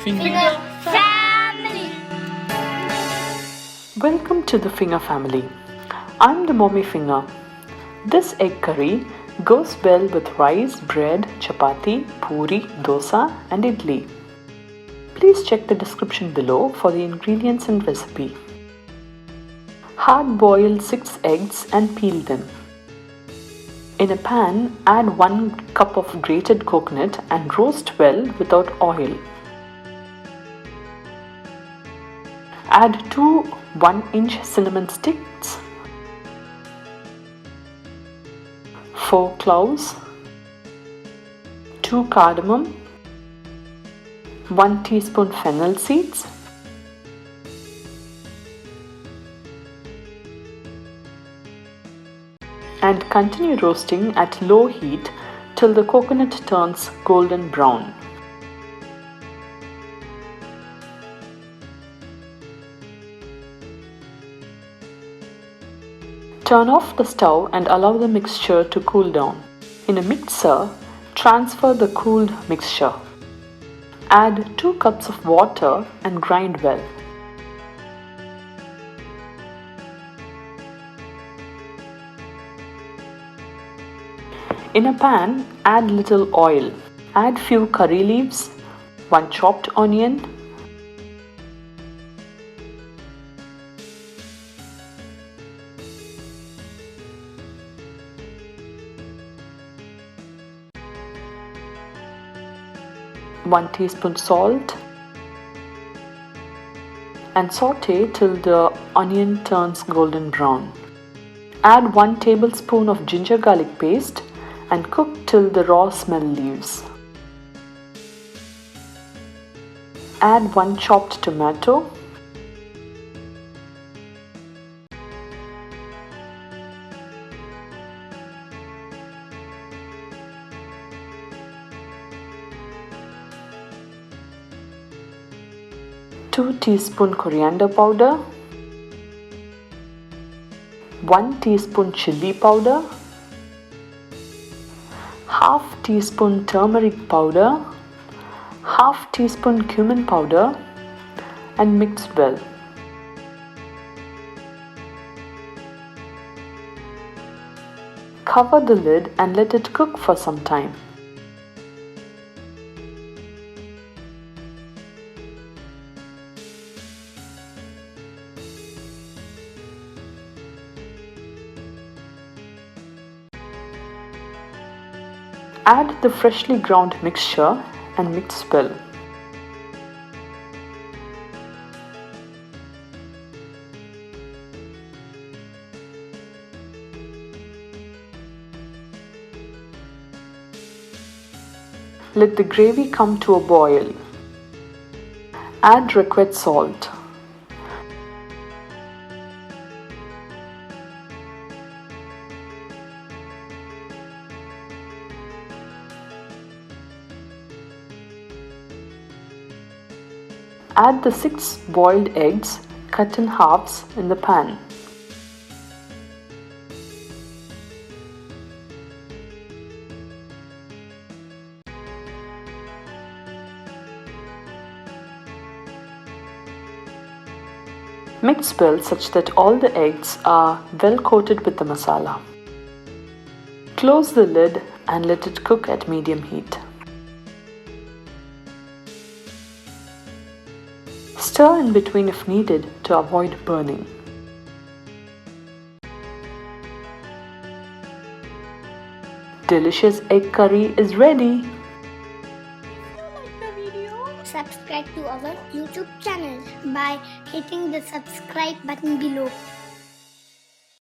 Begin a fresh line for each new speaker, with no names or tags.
Finger family.
Welcome to the Finger family. I'm the mommy Finger. This egg curry goes well with rice, bread, chappathi, poori, dosa and idli. Please check the description below for the ingredients and recipe. Hard boil 6 eggs and peel them. In a pan, add 1 cup of grated coconut and roast well without oil. Add 2 1-inch cinnamon sticks, 4 cloves, 2 cardamom, 1 teaspoon fennel seeds, and continue roasting at low heat till the coconut turns golden brown. Turn off the stove and allow the mixture to cool down. In a mixer, transfer the cooled mixture. Add 2 cups of water and grind well. In a pan, add little oil. Add few curry leaves, 1 chopped onion, one teaspoon salt, and saute till the onion turns golden brown. Add 1 tablespoon of ginger garlic paste and cook till the raw smell leaves. Add 1 chopped tomato, two teaspoon coriander powder, 1 teaspoon chili powder, half teaspoon turmeric powder, half teaspoon cumin powder, and mix well. Cover the lid and let it cook for some time. Add the freshly ground mixture and mix well. Let the gravy come to a boil. Add required salt. Add the 6 boiled eggs cut in halves in the pan. Mix well such that all the eggs are well coated with the masala. Close the lid and let it cook at medium heat. Stir in between if needed to avoid burning. Delicious egg curry is ready.
If you like the video, subscribe to our YouTube channel by hitting the subscribe button below.